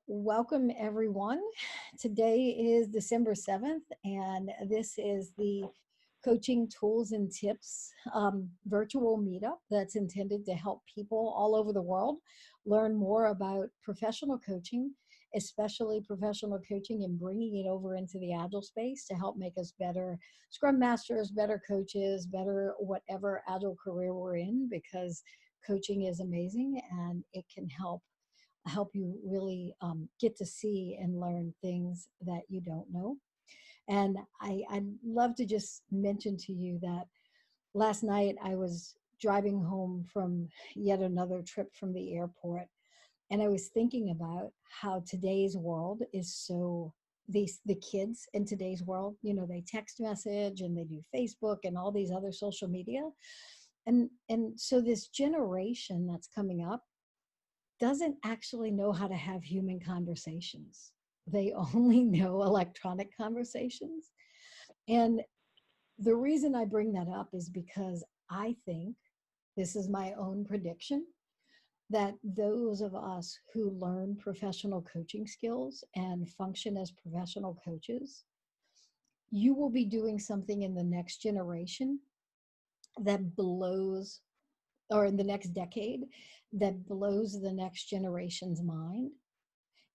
Welcome, everyone. Today is December 7th, and this is the Coaching Tools and Tips virtual meetup that's intended to help people all over the world learn more about professional coaching, especially professional coaching, and bringing it over into the Agile space to help make us better Scrum Masters, better coaches, better whatever Agile career we're in, because coaching is amazing and it can help you really get to see and learn things that you don't know. And I'd love to just mention to you that last night I was driving home from yet another trip from the airport, and I was thinking about how today's world is so the kids in today's world, they text message and they do Facebook and all these other social media. And so this generation that's coming up doesn't actually know how to have human conversations. They only know electronic conversations. And the reason I bring that up is because I think this is my own prediction that those of us who learn professional coaching skills and function as professional coaches, you will be doing something in the next generation that blows, or in the next decade, that blows the next generation's mind.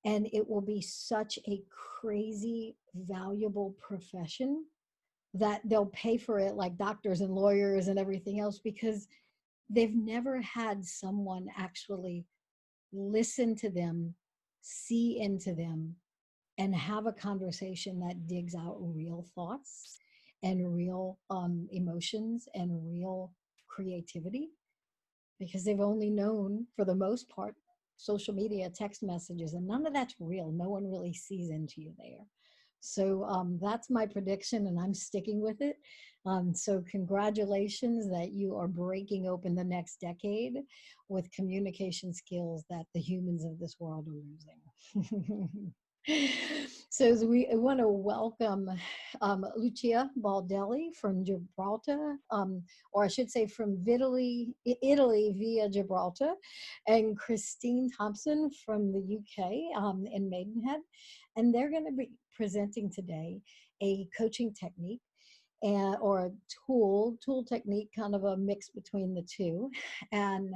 And it will be such a crazy, valuable profession that they'll pay for it like doctors and lawyers and everything else, because they've never had someone actually listen to them, see into them, and have a conversation that digs out real thoughts and real emotions and real creativity, because they've only known, for the most part, social media, text messages, and none of that's real. No one really sees into you there. So that's my prediction, and I'm sticking with it. So congratulations that you are breaking open the next decade with communication skills that the humans of this world are losing. So as we want to welcome Lucia Baldelli from Gibraltar, or I should say from Italy via Gibraltar, and Christine Thompson from the UK in Maidenhead. And they're going to be presenting today a coaching technique or a tool technique, kind of a mix between the two. And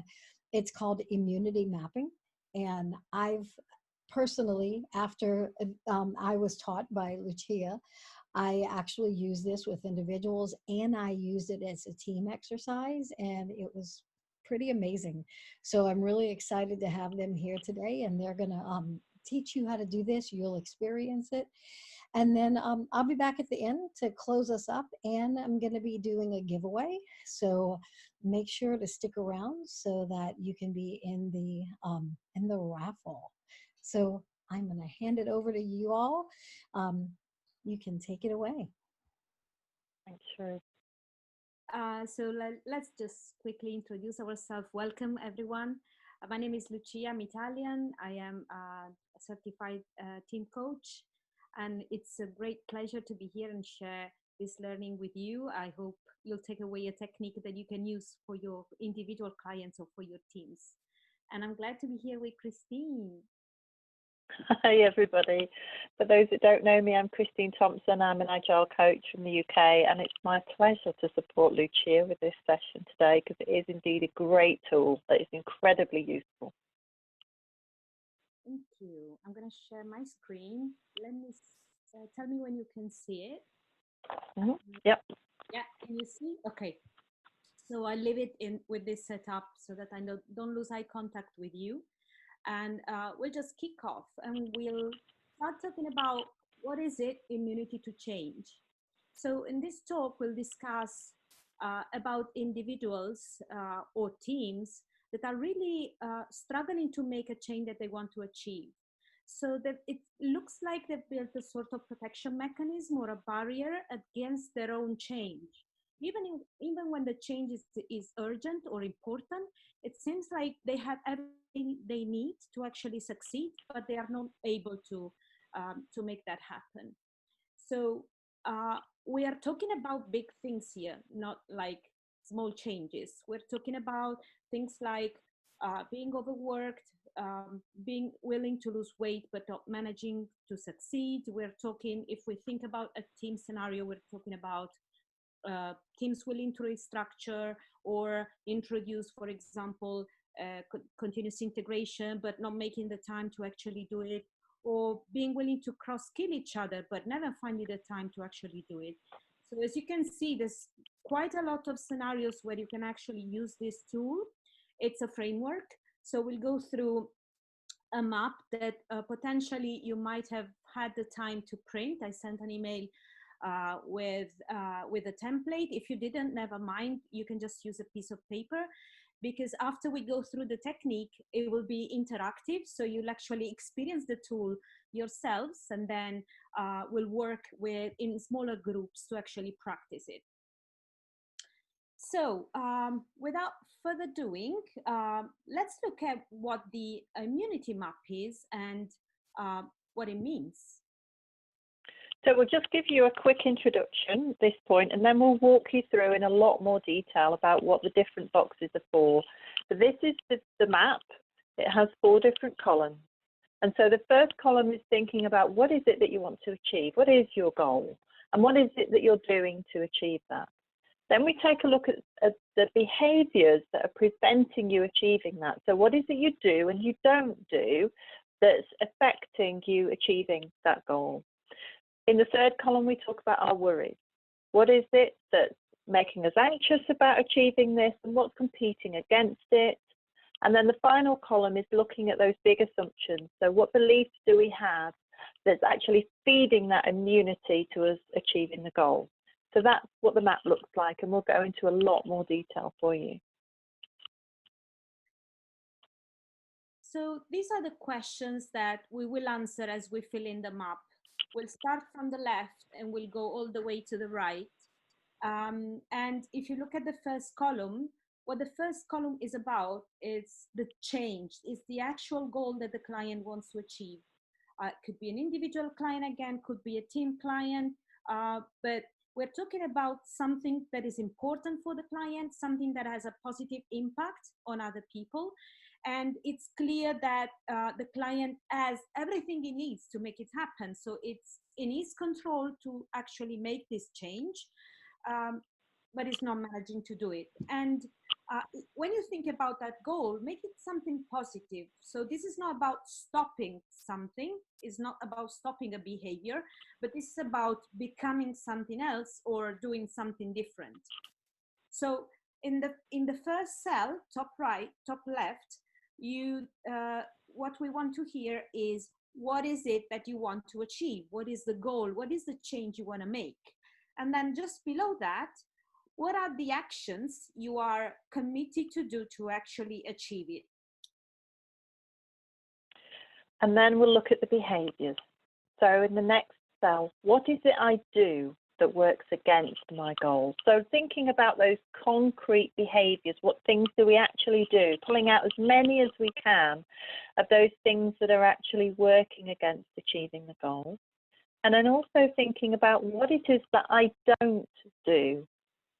it's called immunity mapping. And I've personally, after I was taught by Lucia, I actually use this with individuals, and I used it as a team exercise, and it was pretty amazing. So I'm really excited to have them here today, and they're going to teach you how to do this. You'll experience it. And then I'll be back at the end to close us up, and I'm going to be doing a giveaway. So make sure to stick around so that you can be in the raffle. So I'm going to hand it over to you all. You can take it away. Thanks, Sheree. Let's just quickly introduce ourselves. Welcome, everyone. My name is Lucia. I'm Italian. I am a certified team coach, and it's a great pleasure to be here and share this learning with you. I hope you'll take away a technique that you can use for your individual clients or for your teams. And I'm glad to be here with Christine. Hi, everybody. For those that don't know me, I'm Christine Thompson. I'm an Agile coach from the UK, and it's my pleasure to support Lucia with this session today, because it is indeed a great tool that is incredibly useful. Thank you. I'm going to share my screen. Let me tell me when you can see it. Yep. Yeah, can you see? Okay. So I leave it in with this setup so that I don't lose eye contact with you. And we'll just kick off, and we'll start talking about what is it, immunity to change. So in this talk, we'll discuss about individuals or teams that are really struggling to make a change that they want to achieve. So that it looks like they've built a sort of protection mechanism or a barrier against their own change. Even when the change is urgent or important, it seems like they have everything they need to actually succeed, but they are not able to make that happen. So we are talking about big things here, not like small changes. We're talking about things like being overworked, being willing to lose weight but not managing to succeed. We're talking, if we think about a team scenario, we're talking about teams willing to restructure or introduce, for example, continuous integration, but not making the time to actually do it, or being willing to cross-skill each other, but never finding the time to actually do it. So as you can see, there's quite a lot of scenarios where you can actually use this tool. It's a framework. So we'll go through a map that potentially you might have had the time to print. I sent an email with a template. If you didn't, never mind. You can just use a piece of paper, because after we go through the technique, it will be interactive. So you'll actually experience the tool yourselves, and then we'll work in smaller groups to actually practice it. So without further doing, let's look at what the immunity map is and what it means. So we'll just give you a quick introduction at this point, and then we'll walk you through in a lot more detail about what the different boxes are for. So this is the map. It has 4 different columns. And so the first column is thinking about what is it that you want to achieve? What is your goal? And what is it that you're doing to achieve that? Then we take a look at the behaviours that are preventing you achieving that. So what is it you do and you don't do that's affecting you achieving that goal? In the third column, we talk about our worries. What is it that's making us anxious about achieving this, and what's competing against it? And then the final column is looking at those big assumptions. So what beliefs do we have that's actually feeding that immunity to us achieving the goal? So that's what the map looks like, and we'll go into a lot more detail for you. So these are the questions that we will answer as we fill in the map. We'll start from the left and we'll go all the way to the right. And if you look at the first column, what the first column is about is the change, is the actual goal that the client wants to achieve. It could be an individual client again, could be a team client, but we're talking about something that is important for the client, something that has a positive impact on other people. And it's clear that the client has everything he needs to make it happen. So it's in his control to actually make this change, but he's not managing to do it. And when you think about that goal, make it something positive. So this is not about stopping something, it's not about stopping a behavior, but this is about becoming something else or doing something different. So in the first cell, top right, top left, what we want to hear is, what is it that you want to achieve? What is the goal? What is the change you want to make? And then just below that, what are the actions you are committed to do to actually achieve it? And then we'll look at the behaviours. So in the next cell, what is it I do that works against my goal? So thinking about those concrete behaviours, what things do we actually do? Pulling out as many as we can of those things that are actually working against achieving the goal. And then also thinking about what it is that I don't do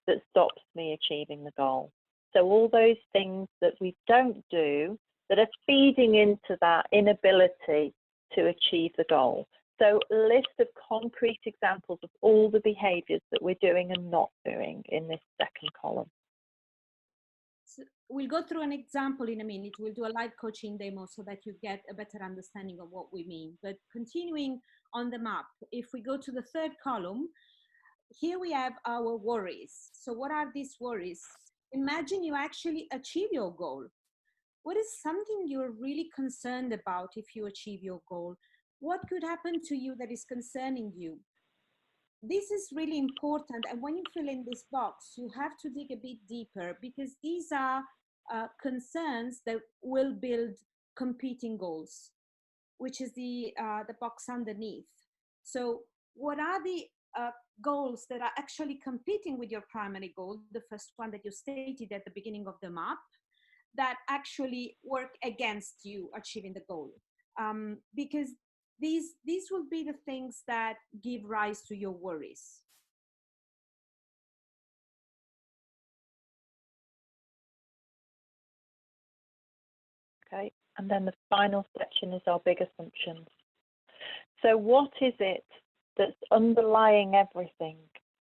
that stops me achieving the goal. So all those things that we don't do that are feeding into that inability to achieve the goal. So a list of concrete examples of all the behaviours that we're doing and not doing in this second column. So we'll go through an example in a minute. We'll do a live coaching demo so that you get a better understanding of what we mean. But continuing on the map, if we go to the third column, here we have our worries. So what are these worries? Imagine you actually achieve your goal. What is something you're really concerned about if you achieve your goal? What could happen to you that is concerning you? This is really important. And when you fill in this box, you have to dig a bit deeper, because these are concerns that will build competing goals, which is the box underneath. So what are the goals that are actually competing with your primary goal, the first one that you stated at the beginning of the map, that actually work against you achieving the goal? Because these will be the things that give rise to your worries. Okay, and then the final section is our big assumptions. So what is it that's underlying everything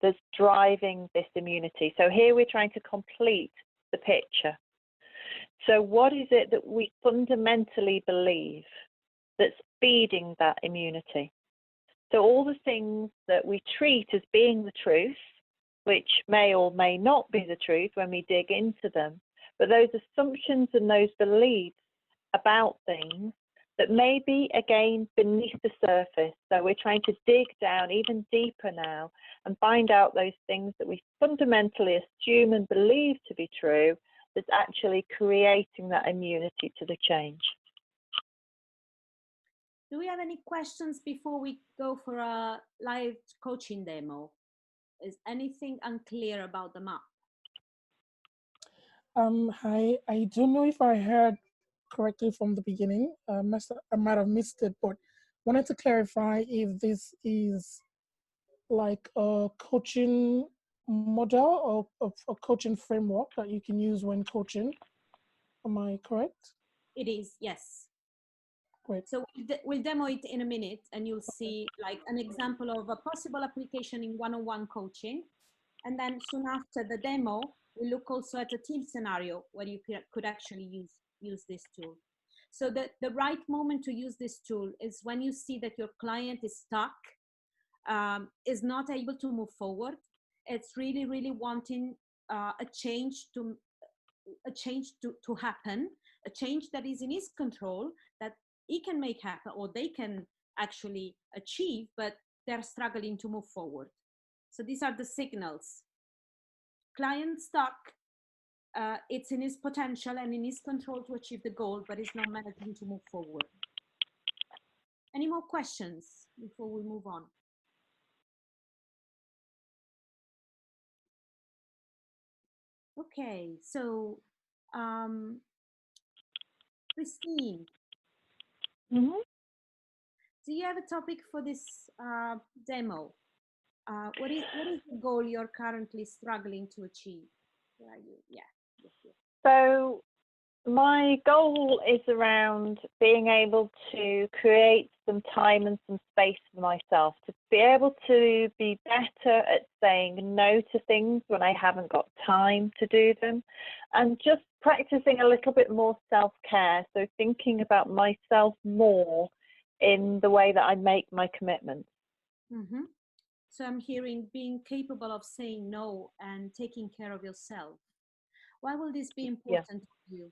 that's driving this immunity? So here we're trying to complete the picture. So what is it that we fundamentally believe that's feeding that immunity? So all the things that we treat as being the truth, which may or may not be the truth when we dig into them, but those assumptions and those beliefs about things that may be, again, beneath the surface. So we're trying to dig down even deeper now and find out those things that we fundamentally assume and believe to be true that's actually creating that immunity to the change. Do we have any questions before we go for a live coaching demo? Is anything unclear about the map? Hi, I don't know if I heard correctly from the beginning. I might have missed it, but wanted to clarify if this is like a coaching model or a coaching framework that you can use when coaching. Am I correct? It is, yes. Great. So we'll demo it in a minute, and you'll see like an example of a possible application in one-on-one coaching. And then soon after the demo, we look also at a team scenario where you could actually use this tool. So the right moment to use this tool is when you see that your client is stuck, is not able to move forward. It's really, really wanting a change to happen, a change that is in his control, that he can make happen or they can actually achieve, but they're struggling to move forward. So these are the signals. Client stuck, it's in his potential and in his control to achieve the goal, but he's not managing to move forward. Any more questions before we move on? Okay, so Christine, Mm-hmm. do you have a topic for this demo? What is the goal you're currently struggling to achieve? Where are you? Yeah. So my goal is around being able to create some time and some space for myself, to be able to be better at saying no to things when I haven't got time to do them, and just practicing a little bit more self-care. So thinking about myself more in the way that I make my commitments. Mm-hmm. So I'm hearing being capable of saying no and taking care of yourself. Why will this be important to you?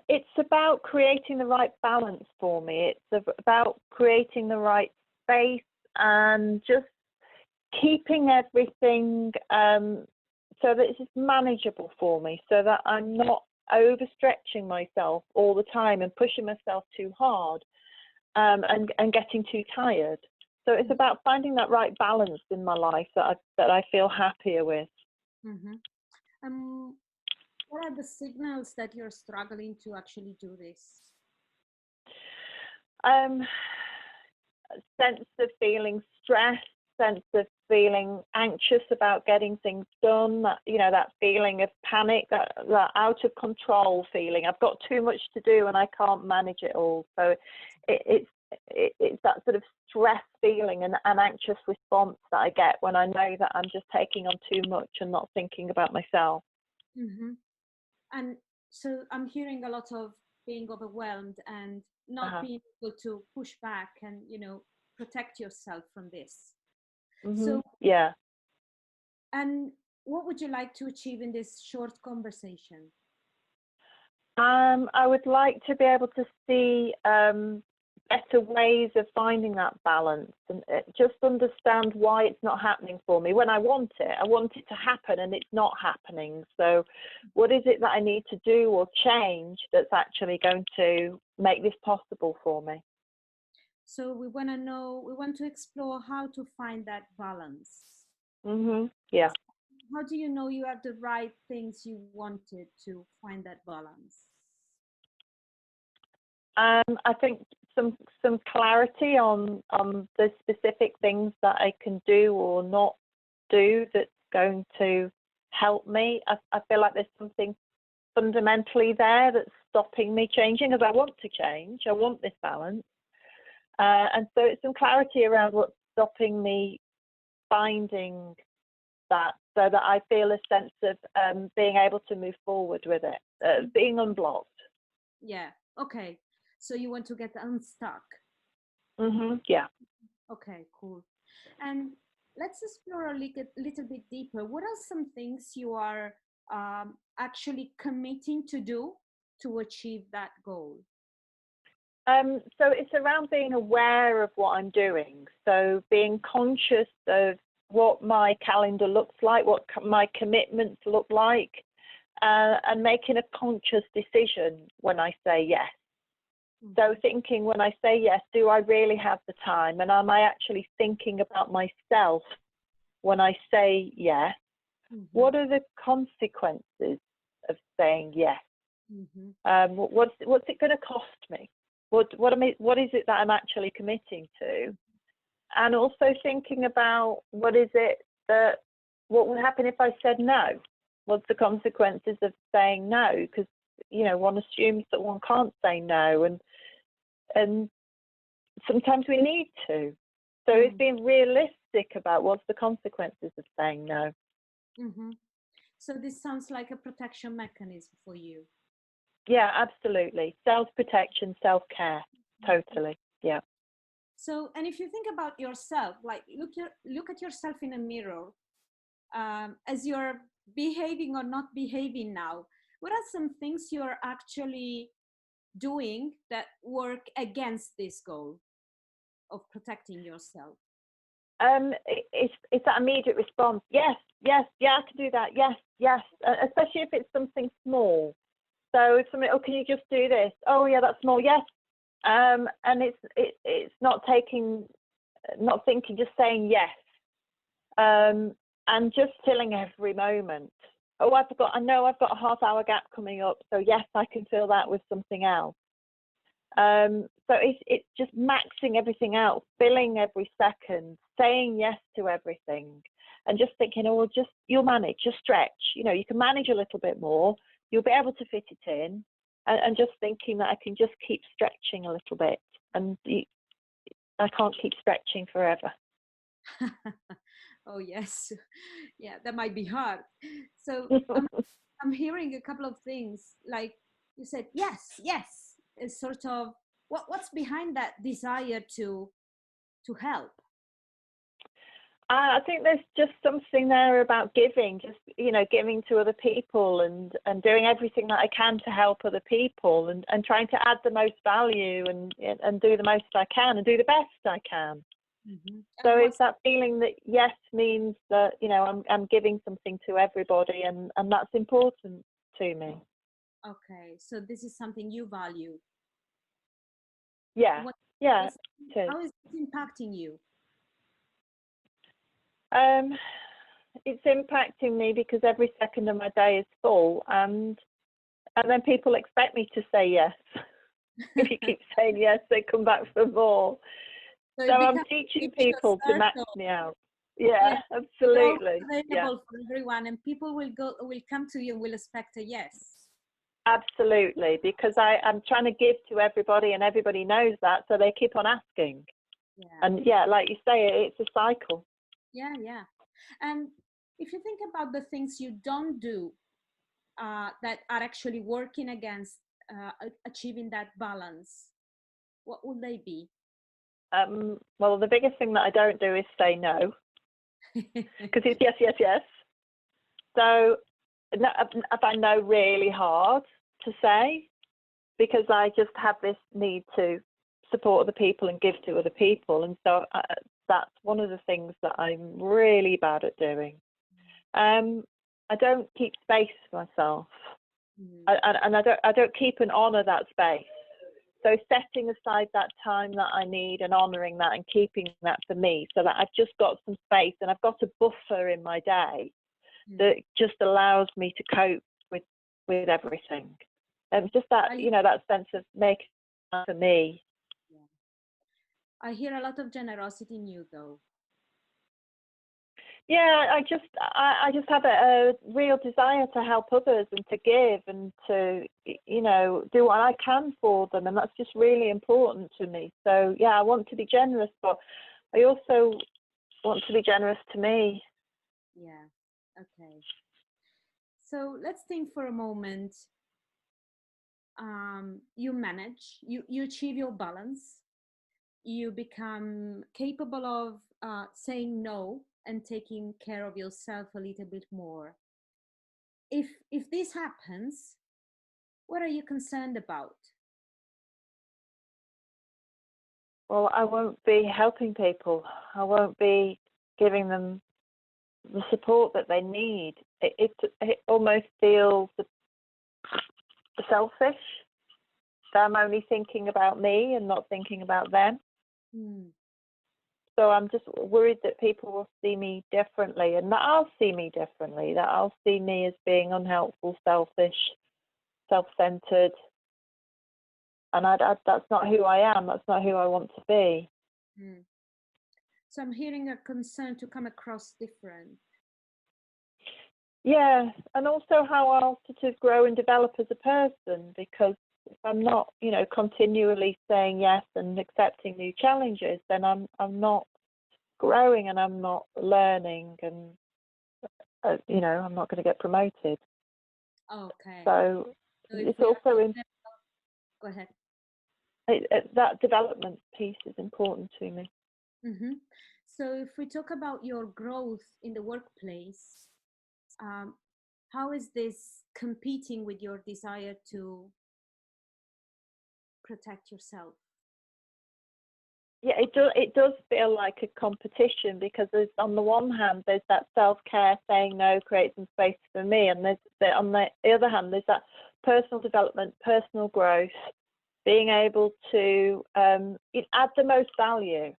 It's about creating the right balance for me. It's about creating the right space and just keeping everything so that it's just manageable for me, so that I'm not overstretching myself all the time and pushing myself too hard and getting too tired. So it's about finding that right balance in my life that I feel happier with. Mm-hmm. What are the signals that you're struggling to actually do this? Sense of feeling stressed, sense of feeling anxious about getting things done, that feeling of panic, that out of control feeling. I've got too much to do and I can't manage it all. So it's that sort of stress feeling and an anxious response that I get when I know that I'm just taking on too much and not thinking about myself. Mm-hmm. And so I'm hearing a lot of being overwhelmed and not being able to push back and, protect yourself from this. Mm-hmm. So, yeah. And what would you like to achieve in this short conversation? I would like to be able to see better ways of finding that balance and just understand why it's not happening for me. When I want it to happen and it's not happening. So what is it that I need to do or change that's actually going to make this possible for me? So we want to explore how to find that balance. Mm-hmm. Yeah. How do you know you have the right things you wanted to find that balance? I think some clarity on the specific things that I can do or not do that's going to help me. I feel like there's something fundamentally there that's stopping me changing, as I want to change. I want this balance. And so it's some clarity around what's stopping me finding that, so that I feel a sense of being able to move forward with it, being unblocked. Yeah. Okay. So you want to get unstuck. Yeah. Okay, cool. And let's explore a little bit deeper. What are some things you are actually committing to do to achieve that goal? So it's around being aware of what I'm doing. So being conscious of what my calendar looks like, what my commitments look like, and making a conscious decision when I say yes. So thinking when I say yes, do I really have the time? And am I actually thinking about myself when I say yes? What are the consequences of saying yes? What's it going to cost me? What is it that I'm actually committing to? And also thinking about what would happen if I said no? What's the consequences of saying no? Because, you know, one assumes that one can't say no, and sometimes we need to. So it's being realistic about what's the consequences of saying no. So this sounds like a protection mechanism for you. Yeah, absolutely. Self-protection, self-care, totally. Yeah. So, and if you think about yourself, like look at yourself in a mirror, as you're behaving or not behaving now, what are some things you're actually doing that work against this goal of protecting yourself? It's that immediate response. Yes, yeah, I can do that. Yes, especially if it's something small. So if somebody, oh, can you just do this? Oh, yeah, that's small. Yes. And it's not thinking, just saying yes. And just filling every moment. Oh, I know I've got a half-hour gap coming up. So yes, I can fill that with something else. So it's just maxing everything out, filling every second, saying yes to everything, and just thinking, oh, well, you'll manage, just stretch. You know, you can manage a little bit more. You'll be able to fit it in, and just thinking that I can just keep stretching a little bit, and I can't keep stretching forever. Oh yes, yeah, that might be hard. So I'm hearing a couple of things, like you said, yes, is sort of what's behind that desire to help. I think there's just something there about giving, just, you know, giving to other people and doing everything that I can to help other people, and trying to add the most value and do the most I can and do the best I can. So it's that feeling that yes means that, you know, I'm giving something to everybody, and that's important to me. Okay, so this is something you value. Yeah, yeah. How is it impacting you? It's impacting me because every second of my day is full, and then people expect me to say yes. If you keep saying yes, they come back for more. So I'm teaching people to max me out. Yeah, absolutely. Available for everyone, and people will come to you and will expect a yes. Absolutely, because I'm trying to give to everybody, and everybody knows that, so they keep on asking. Yeah. And yeah, like you say, it's a cycle. Yeah. And if you think about the things you don't do that are actually working against achieving that balance, what would they be? Well, the biggest thing that I don't do is say no, because it's yes. So I find no really hard to say, because I just have this need to support other people and give to other people, and so that's one of the things that I'm really bad at doing. I don't keep space for myself, and I don't keep and honour that space. So setting aside that time that I need and honouring that and keeping that for me, so that I've just got some space and I've got a buffer in my day that just allows me to cope with everything. And just that, you know, that sense of making time for me. I hear a lot of generosity in you, though. Yeah, I just have a real desire to help others and to give and to, you know, do what I can for them, and that's just really important to me. So yeah, I want to be generous, but I also want to be generous to me. Yeah. Okay. So let's think for a moment. You manage, you achieve your balance, you become capable of saying no and taking care of yourself a little bit more. If this happens, what are you concerned about? Well, I won't be helping people. I won't be giving them the support that they need. It almost feels selfish that I'm only thinking about me and not thinking about them. Hmm. So I'm just worried that people will see me differently, and that I'll see me differently, that I'll see me as being unhelpful, selfish, self-centered. And that's not who I am. That's not who I want to be. Hmm. So I'm hearing a concern to come across different. Yeah, and also how I'll sort of grow and develop as a person, because if I'm not, you know, continually saying yes and accepting new challenges, then I'm not growing and I'm not learning, and you know, I'm not going to get promoted. Okay. So So if it's we are also in go ahead. that development piece is important to me. Mm-hmm. So if we talk about your growth in the workplace, um, how is this competing with your desire to protect yourself? Yeah, it does feel like a competition, because there's, on the one hand, there's that self-care, saying no, create some space for me, and on the other hand, there's that personal development, personal growth, being able to add the most value,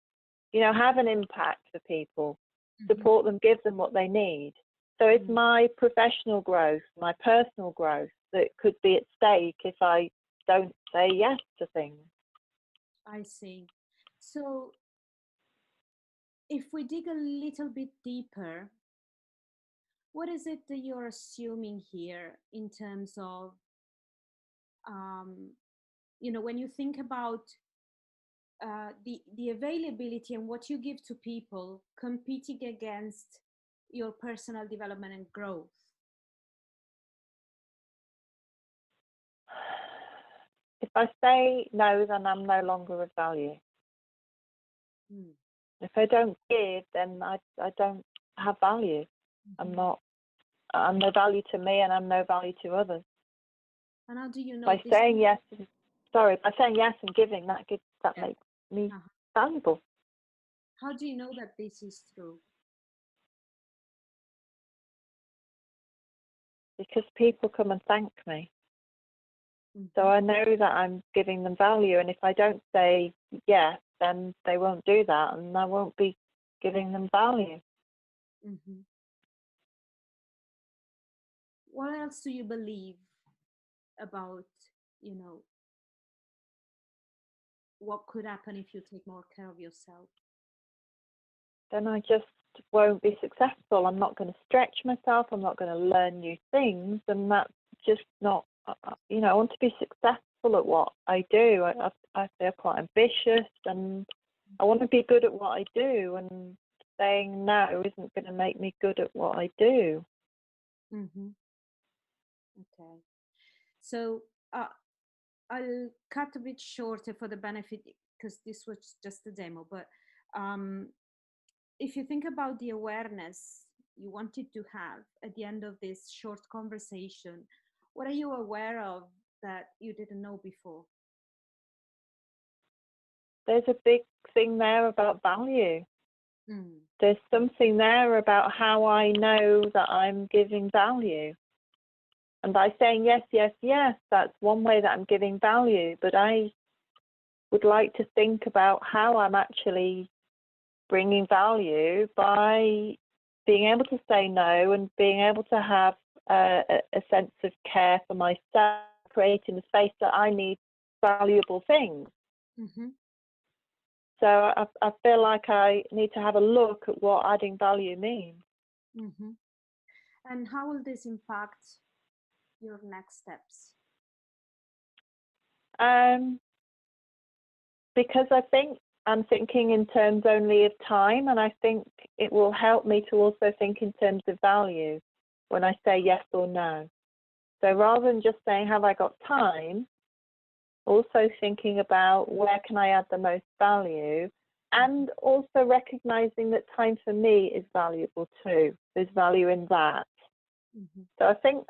you know, have an impact for people, support them, give them what they need. So it's my professional growth, my personal growth that could be at stake if I don't say yes to things. I see. So if we dig a little bit deeper, what is it that you're assuming here in terms of, um, when you think about the availability and what you give to people competing against your personal development and growth? If I say no, then I'm no longer of value. Hmm. If I don't give, then I don't have value. I'm no value to me, and I'm no value to others. And how do you know By this? saying yes, by saying yes and giving, that makes me valuable. How do you know that this is true? Because people come and thank me. So Mm-hmm. I know that I'm giving them value, and if I don't say yes, then they won't do that, and I won't be giving them value. Mm-hmm. What else do you believe about, you know, what could happen if you take more care of yourself? Then I just won't be successful. I'm not going to stretch myself. I'm not going to learn new things, and that's just not. I want to be successful at what I do. I feel quite ambitious, and I want to be good at what I do. And saying no isn't going to make me good at what I do. Mm-hmm. Okay. So I'll cut a bit shorter for the benefit because this was just a demo. But um, if you think about the awareness you wanted to have at the end of this short conversation, what are you aware of that you didn't know before? There's a big thing there about value. Mm. There's something there about how I know that I'm giving value. And by saying yes, yes, yes, that's one way that I'm giving value. But I would like to think about how I'm actually bringing value by being able to say no and being able to have a sense of care for myself, creating the space that I need valuable things. Mm-hmm. So I feel like I need to have a look at what adding value means. Mm-hmm. And how will this impact your next steps? Because I think I'm thinking in terms only of time, and I think it will help me to also think in terms of value when I say yes or no. So rather than just saying, have I got time, also thinking about where can I add the most value, and also recognizing that time for me is valuable too. There's value in that. Mm-hmm. So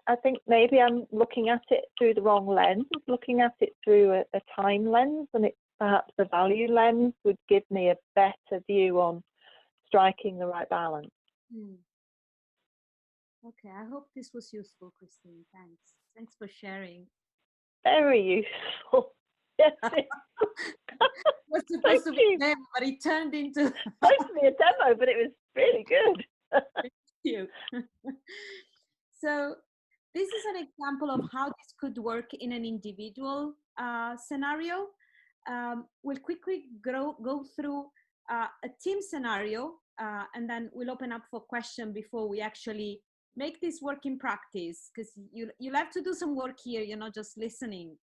I think maybe I'm looking at it through the wrong lens, looking at it through a time lens, and it perhaps the value lens would give me a better view on striking the right balance. Mm. Okay, I hope this was useful, Christine. Thanks. Thanks for sharing. Very useful. Yes, it Was supposed to be you. a demo, but it turned into supposed to be a demo, but it was really good. you. So this is an example of how this could work in an individual scenario. We'll quickly go through a team scenario, and then we'll open up for question before we actually make this work in practice, because you'll have to do some work here. You're not just listening.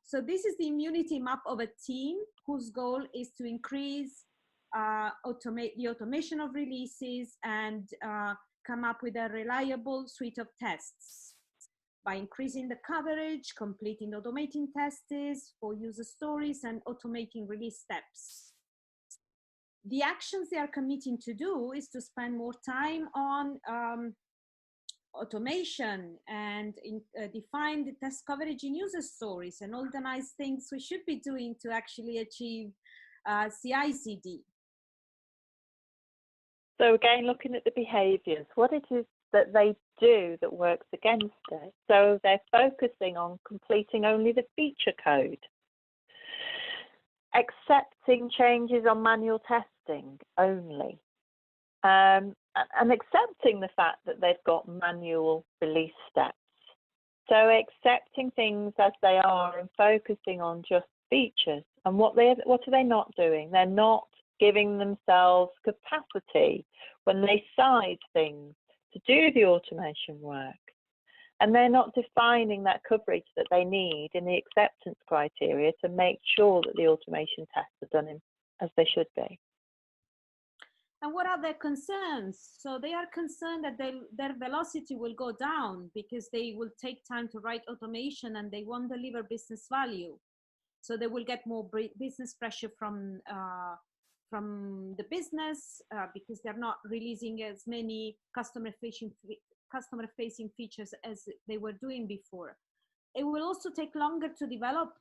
So this is the immunity map of a team whose goal is to increase automate the automation of releases and come up with a reliable suite of tests by increasing the coverage, completing automating tests for user stories, and automating release steps. The actions they are committing to do is to spend more time on automation and define the test coverage in user stories and all the nice things we should be doing to actually achieve CI/CD. So again, looking at the behaviours, what it is that they do that works against it. So they're focusing on completing only the feature code, accepting changes on manual testing only, and accepting the fact that they've got manual release steps. So accepting things as they are and focusing on just features. And what are they not doing? They're not giving themselves capacity when they side things to do the automation work. And they're not defining that coverage that they need in the acceptance criteria to make sure that the automation tests are done as they should be. And what are their concerns? So they are concerned that their velocity will go down because they will take time to write automation and they won't deliver business value. So they will get more business pressure from the business because they're not releasing as many customer-facing features as they were doing before. It will also take longer to develop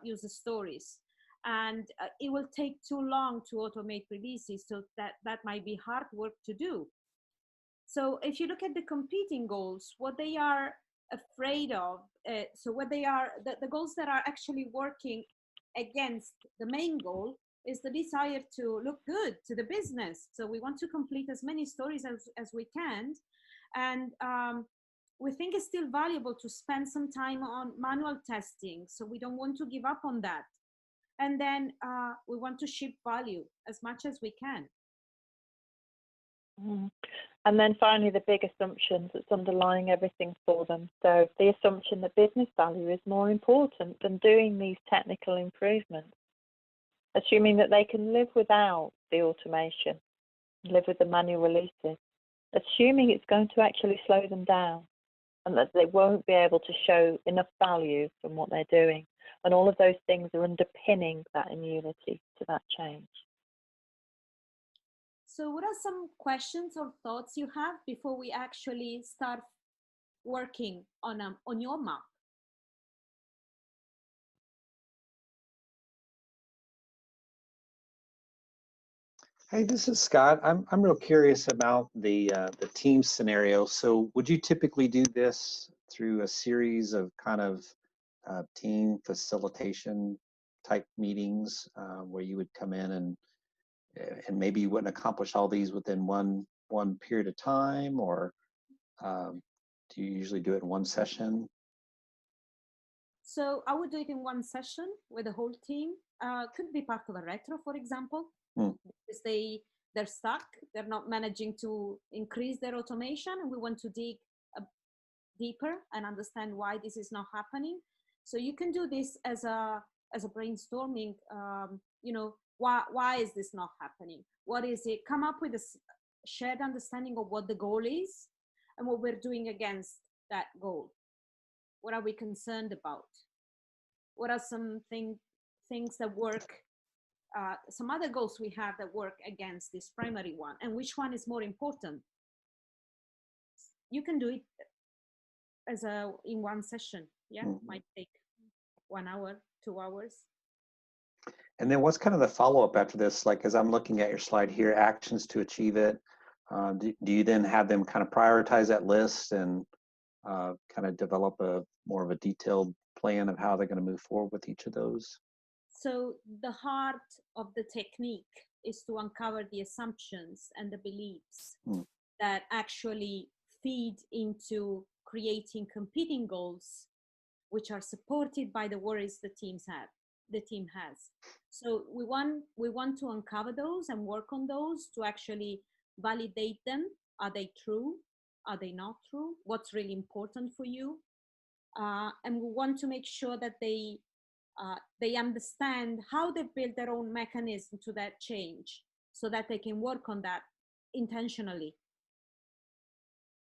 user stories. And it will take too long to automate releases, so that might be hard work to do. So if you look at the competing goals, what they are afraid of, so what they are, the goals that are actually working against the main goal is the desire to look good to the business. So we want to complete as many stories as we can. And we think it's still valuable to spend some time on manual testing. So we don't want to give up on that. And then we want to ship value as much as we can. And then finally, the big assumptions that's underlying everything for them. So the assumption that business value is more important than doing these technical improvements, assuming that they can live without the automation, live with the manual releases, assuming it's going to actually slow them down and that they won't be able to show enough value from what they're doing. And all of those things are underpinning that immunity to that change. So what are some questions or thoughts you have before we actually start working on your map? Hey, this is Scott. I'm real curious about the team scenario. So would you typically do this through a series of kind of team facilitation type meetings where you would come in and maybe you wouldn't accomplish all these within one period of time, or do you usually do it in one session? So I would do it in one session with the whole team. Could be part of a retro, for example, Hmm. because they they're stuck, they're not managing to increase their automation, and we want to dig deeper and understand why this is not happening. So you can do this as a brainstorming, you know, why is this not happening? What is it? Come up with a shared understanding of what the goal is and what we're doing against that goal. What are we concerned about? What are some things that work, some other goals we have that work against this primary one, and which one is more important? You can do it as in one session. Yeah, might take 1 hour, 2 hours. And then what's kind of the follow-up after this? Like, as I'm looking at your slide here, actions to achieve it. Do you then have them kind of prioritize that list and kind of develop more of a detailed plan of how they're going to move forward with each of those? So the heart of the technique is to uncover the assumptions and the beliefs that actually feed into creating competing goals, which are supported by the worries the team has. So we want to uncover those and work on those to actually validate them. Are they true? Are they not true? What's really important for you? And we want to make sure that they understand how they build their own mechanism to that change, so that they can work on that intentionally.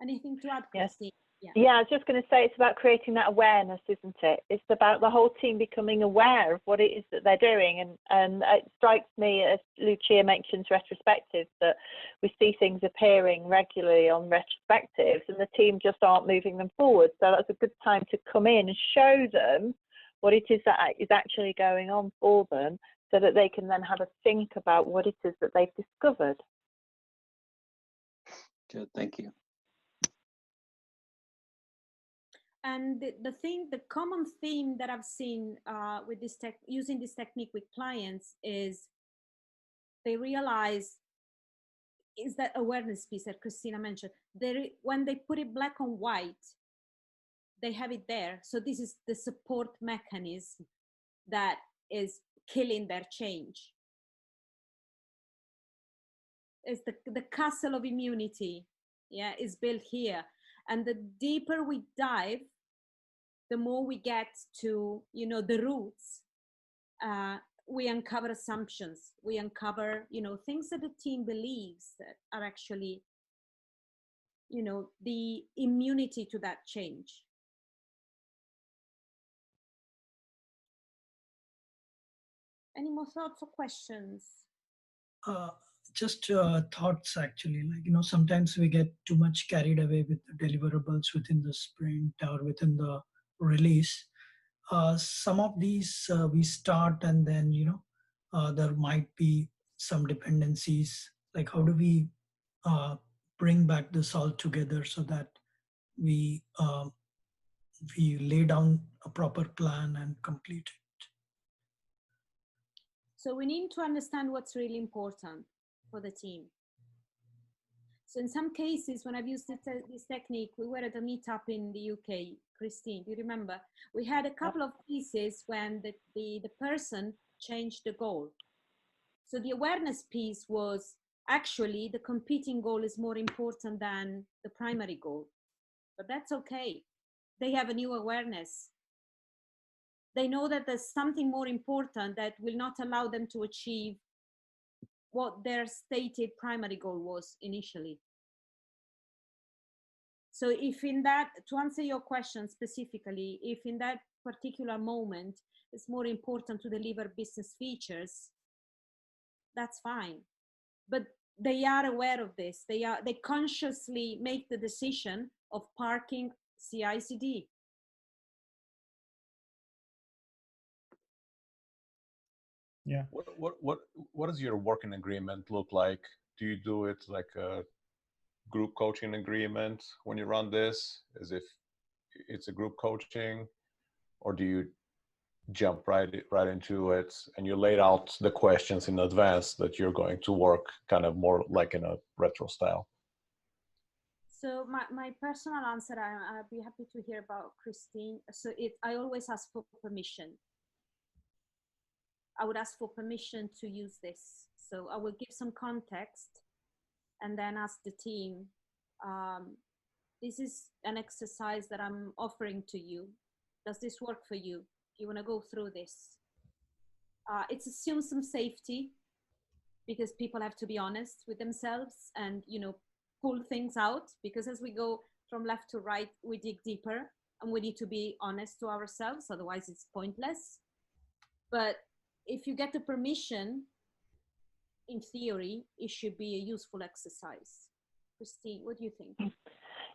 Anything to add, Christine? Yeah, I was just going to say, it's about creating that awareness, isn't it? It's about the whole team becoming aware of what it is that they're doing. And it strikes me, as Lucia mentions retrospectives, that we see things appearing regularly on retrospectives and the team just aren't moving them forward. So that's a good time to come in and show them what it is that is actually going on for them, so that they can then have a think about what it is that they've discovered. Good, thank you. And the common theme that I've seen with this using this technique with clients is they realize is that awareness piece that Christina mentioned. When they put it black on white, they have it there. So this is the support mechanism that is killing their change. It's the castle of immunity, yeah, is built here. And the deeper we dive, the more we get to, you know, the roots. We uncover assumptions. We uncover, you know, things that the team believes that are actually, you know, the immunity to that change. Any more thoughts or questions? Just thoughts, actually. Like, you know, sometimes we get too much carried away with the deliverables within the sprint or within the release. Some of these we start, and then, you know, there might be some dependencies. Like, how do we bring back this all together so that we lay down a proper plan and complete it? So we need to understand what's really important for the team. So in some cases, when I've used this technique, we were at a meetup in the UK. Christine, do you remember? We had a couple of pieces when the person changed the goal. So the awareness piece was actually the competing goal is more important than the primary goal. But that's okay. They have a new awareness. They know that there's something more important that will not allow them to achieve what their stated primary goal was initially. So if in that, to answer your question specifically, if in that particular moment it's more important to deliver business features, that's fine. But they are aware of this. They consciously make the decision of parking CI/CD. Yeah. What does your working agreement look like? Do you do it like a group coaching agreement when you run this, as if it's a group coaching, or do you jump right into it and you laid out the questions in advance that you're going to work kind of more like in a retro style? So my personal answer, I'd be happy to hear about Christine. So I always ask for permission. I would ask for permission to use this. So I will give some context and then ask the team, this is an exercise that I'm offering to you. Does this work for you? Do you want to go through this? It assumes some safety because people have to be honest with themselves and, you know, pull things out, because as we go from left to right, we dig deeper and we need to be honest to ourselves. Otherwise it's pointless. But if you get the permission, in theory, it should be a useful exercise. Christine, what do you think?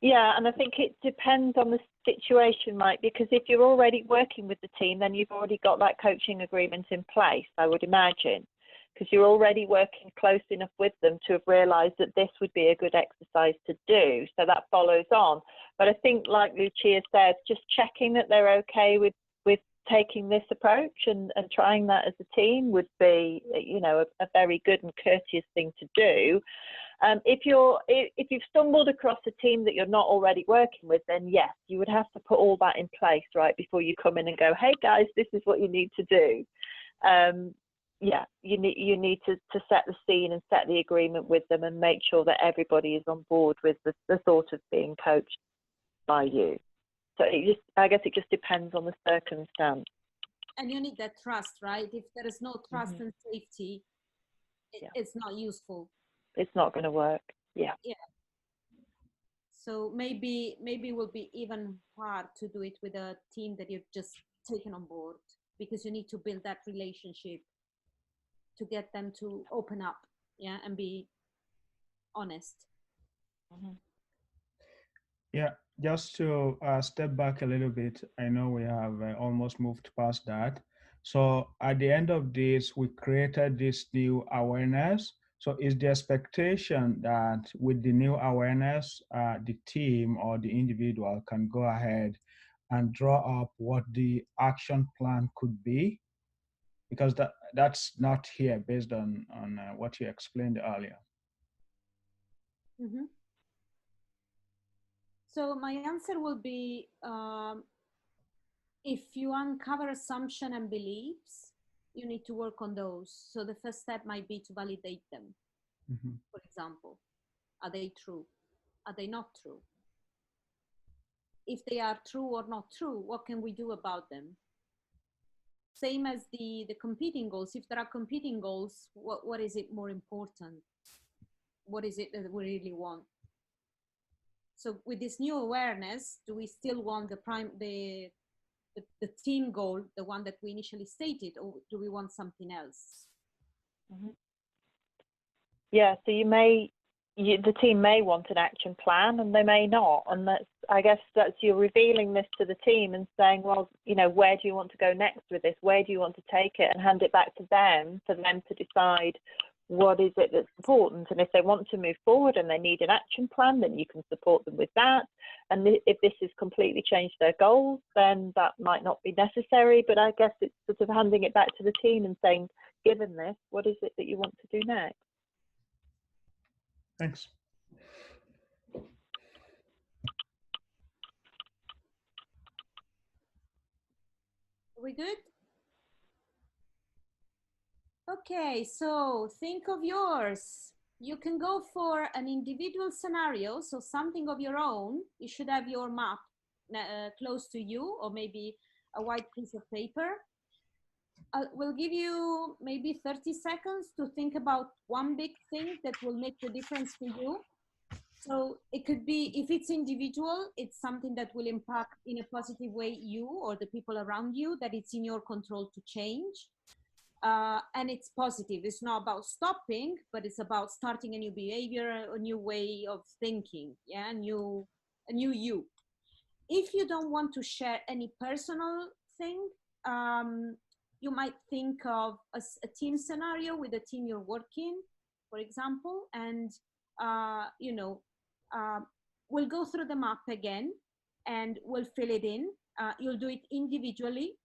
Yeah, and I think it depends on the situation, Mike, because if you're already working with the team, then you've already got that coaching agreement in place, I would imagine, because you're already working close enough with them to have realised that this would be a good exercise to do. So that follows on. But I think, like Lucia said, just checking that they're okay with taking this approach and trying that as a team would be, you know, a very good and courteous thing to do. If you've stumbled across a team that you're not already working with, then yes, you would have to put all that in place right before you come in and go, hey guys, this is what you need to do. Yeah, you need to set the scene and set the agreement with them and make sure that everybody is on board with the thought of being coached by you. So I guess it just depends on the circumstance. And you need that trust, right? If there is no trust and safety, it's not useful. It's not going to work. Yeah. Yeah. So maybe it will be even hard to do it with a team that you've just taken on board, because you need to build that relationship to get them to open up, yeah, and be honest. Yeah, just to step back a little bit, I know we have almost moved past that. So at the end of this, we created this new awareness. So is the expectation that with the new awareness, the team or the individual can go ahead and draw up what the action plan could be? Because that's not here based on what you explained earlier. So my answer will be, if you uncover assumption and beliefs, you need to work on those. So the first step might be to validate them. For example, are they true? Are they not true? If they are true or not true, what can we do about them? Same as the competing goals. If there are competing goals, what is it more important? What is it that we really want? So with this new awareness, do we still want the team goal, the one that we initially stated, or do we want something else? Yeah, so the team may want an action plan and they may not, and I guess that's you're revealing this to the team and saying, well, you know, where do you want to go next with this? Where do you want to take it? And hand it back to them for them to decide what is it that's important. And if they want to move forward and they need an action plan, then you can support them with that. And if this has completely changed their goals, then that might not be necessary. But I guess it's sort of handing it back to the team and saying, given this, what is it that you want to do next? Thanks. Are we good? Okay, so think of yours. You can go for an individual scenario, so something of your own. You should have your map close to you, or maybe a white piece of paper. We'll give you maybe 30 seconds to think about one big thing that will make the difference for you. So it could be, if it's individual, it's something that will impact in a positive way you or the people around you, that it's in your control to change. And it's positive. It's not about stopping, but it's about starting a new behavior, a new way of thinking, yeah, a new you. If you don't want to share any personal thing, you might think of a team scenario with the team you're working, for example, and we'll go through the map again and we'll fill it in. You'll do it individually,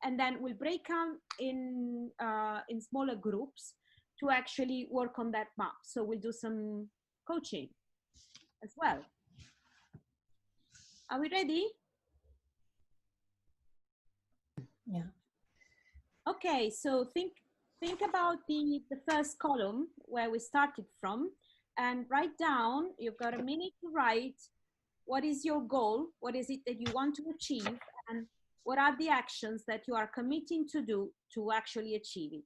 and then we'll break out in smaller groups to actually work on that map. So we'll do some coaching as well. Are we ready? Yeah. Okay, so think think about the first column where we started from and write down, you've got a minute to write what is your goal, what is it that you want to achieve, and what are the actions that you are committing to do to actually achieve it.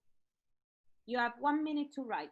You have 1 minute to write.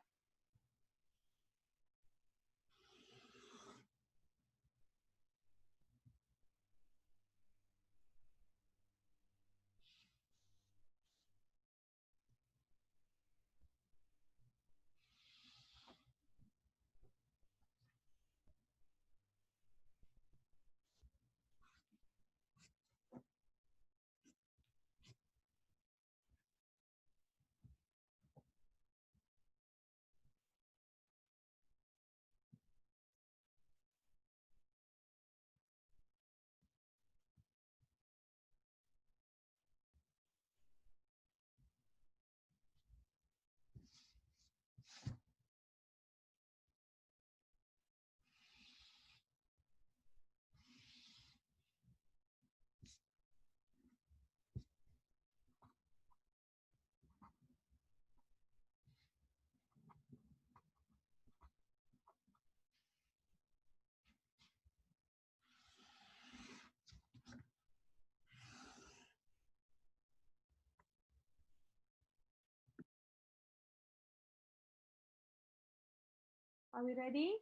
Are we ready?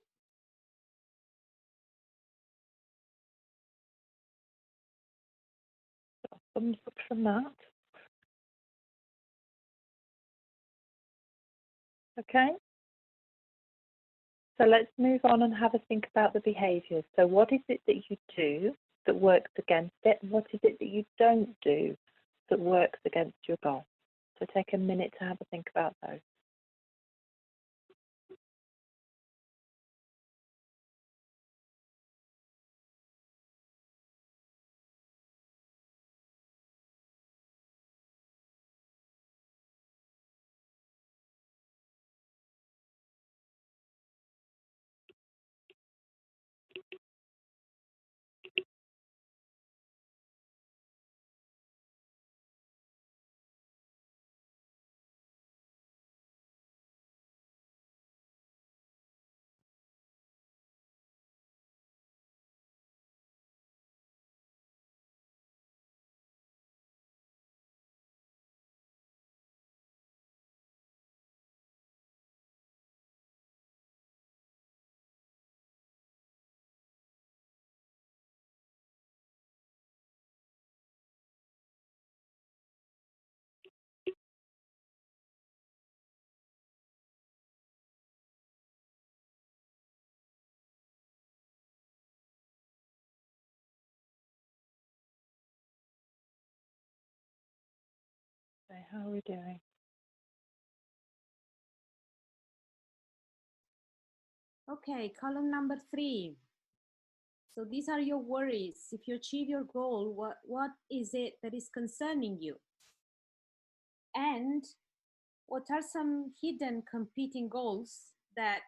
Thumbs up from that. Okay. So let's move on and have a think about the behaviours. So what is it that you do that works against it? And what is it that you don't do that works against your goal? So take a minute to have a think about those. Okay, how are we doing? Okay, column number 3. So these are your worries. If you achieve your goal, what is it that is concerning you? And what are some hidden competing goals that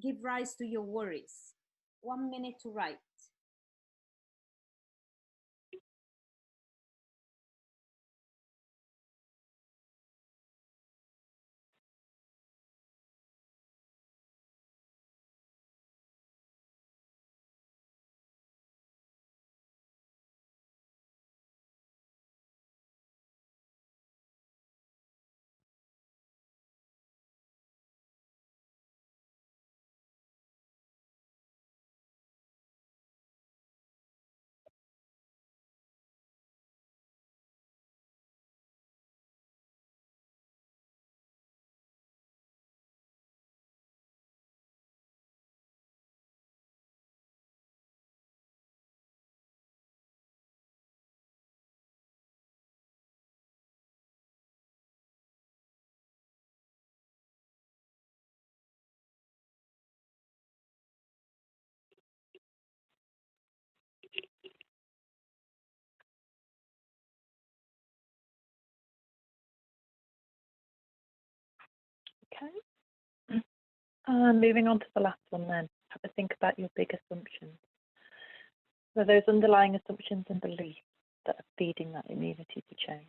give rise to your worries? 1 minute to write. Okay. Moving on to the last one then. Have a think about your big assumptions. So those underlying assumptions and beliefs that are feeding that immunity to change.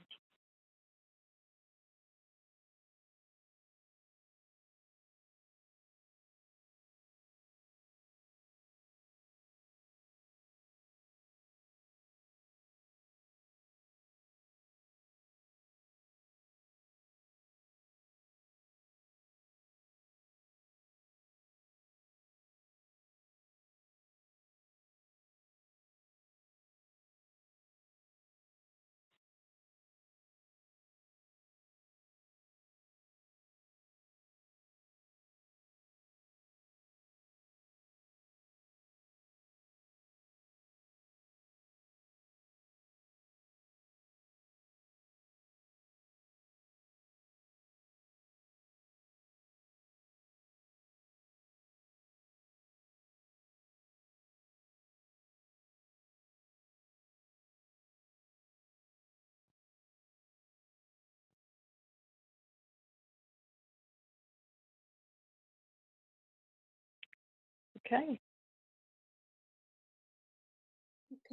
Okay.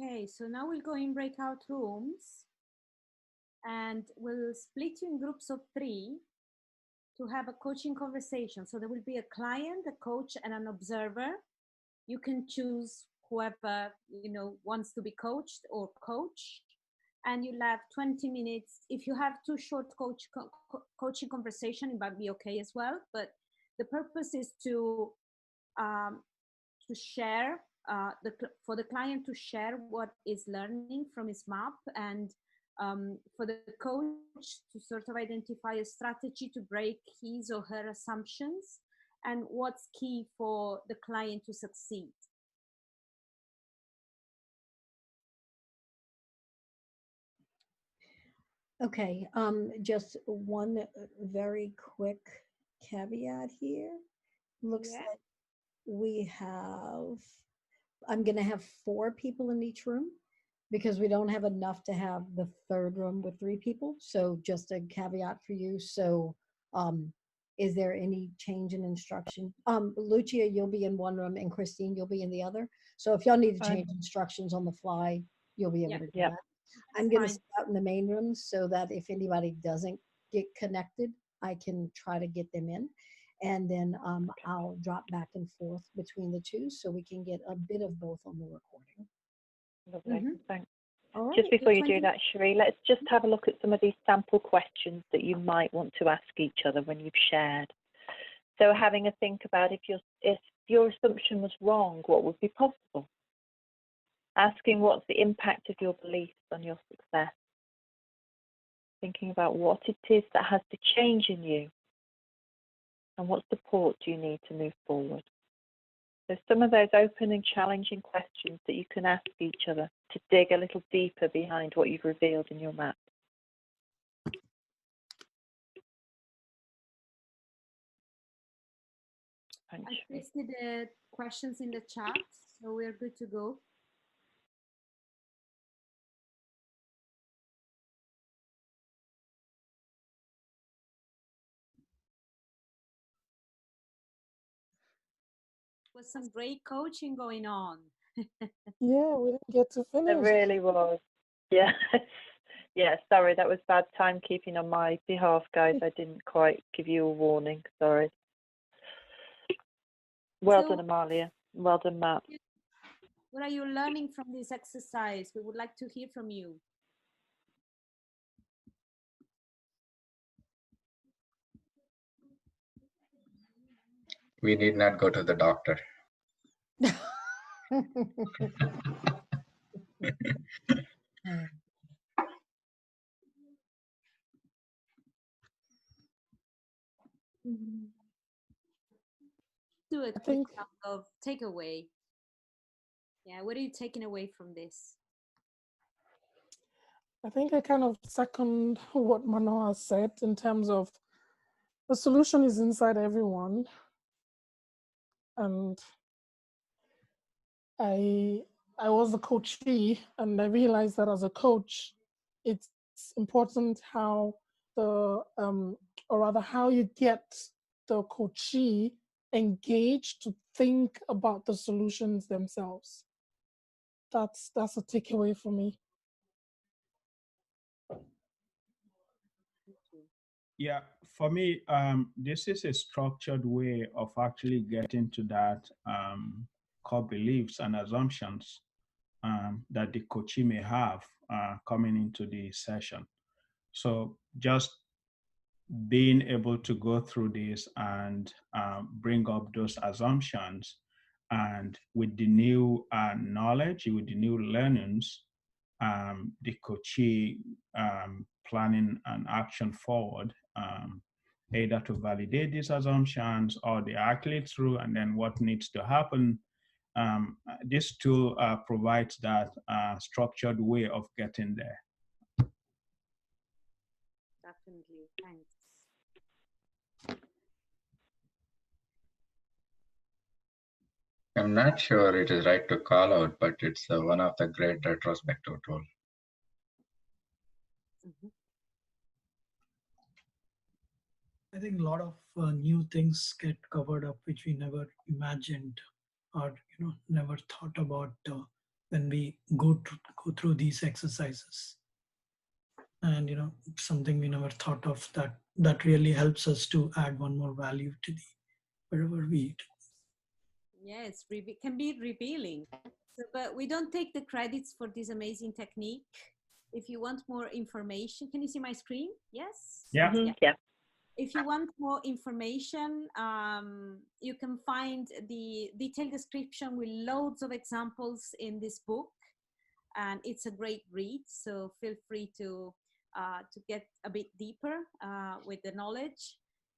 Okay, so now we'll go in breakout rooms and we'll split you in groups of 3 to have a coaching conversation. So there will be a client, a coach, and an observer. You can choose whoever wants to be coached or coach, and you'll have 20 minutes. If you have too short coaching conversation, it might be okay as well. But the purpose is to share for the client to share what is learning from his map, and for the coach to sort of identify a strategy to break his or her assumptions and what's key for the client to succeed. Okay, just one very quick caveat here. Looks like we have, I'm going to have 4 people in each room because we don't have enough to have the third room with 3 people. So just a caveat for you. So is there any change in instruction? Lucia, you'll be in one room, and Christine, you'll be in the other. So if y'all need to change instructions on the fly, you'll be able to do that. I'm going to sit out in the main room so that if anybody doesn't get connected, I can try to get them in. And then I'll drop back and forth between the two so we can get a bit of both on the recording. Lovely, thanks. All Just right. before you do that, Cherie, let's just have a look at some of these sample questions that you might want to ask each other when you've shared. So having a think about if your assumption was wrong, what would be possible? Asking what's the impact of your beliefs on your success. Thinking about what it is that has to change in you and what support do you need to move forward. So some of those open and challenging questions that you can ask each other to dig a little deeper behind what you've revealed in your map. I pasted the questions in the chat, so we're good to go. Was some great coaching going on. Yeah, we didn't get to finish. It really was. Yeah. Yeah, sorry, that was bad timekeeping on my behalf, guys. I didn't quite give you a warning. Sorry. Well done, Amalia. Well done, Matt. What are you learning from this exercise? We would like to hear from you. We need not go to the doctor. Do a quick round of takeaway. Yeah, what are you taking away from this? I think I kind of second what Manoa said in terms of the solution is inside everyone. And I was a coachee, and I realized that as a coach, it's important how or rather how you get the coachee engaged to think about the solutions themselves. That's a takeaway for me. Yeah, for me, this is a structured way of actually getting to that core beliefs and assumptions that the coachee may have coming into the session. So just being able to go through this and bring up those assumptions, and with the new knowledge, with the new learnings, the coachee planning an action forward, either to validate these assumptions or they are actually true, and then what needs to happen. This tool provides that structured way of getting there. Definitely, thanks. I'm not sure it is right to call out, but it's one of the great retrospective tools. I think a lot of new things get covered up which we never imagined or never thought about when we go through these exercises. And something we never thought of, that really helps us to add one more value to the wherever we eat. Yes, can be revealing. So, but we don't take the credits for this amazing technique. If you want more information, can you see my screen? Yes? Yeah. Mm-hmm. Yeah. If you want more information, you can find the detailed description with loads of examples in this book. And it's a great read, so feel free to get a bit deeper with the knowledge.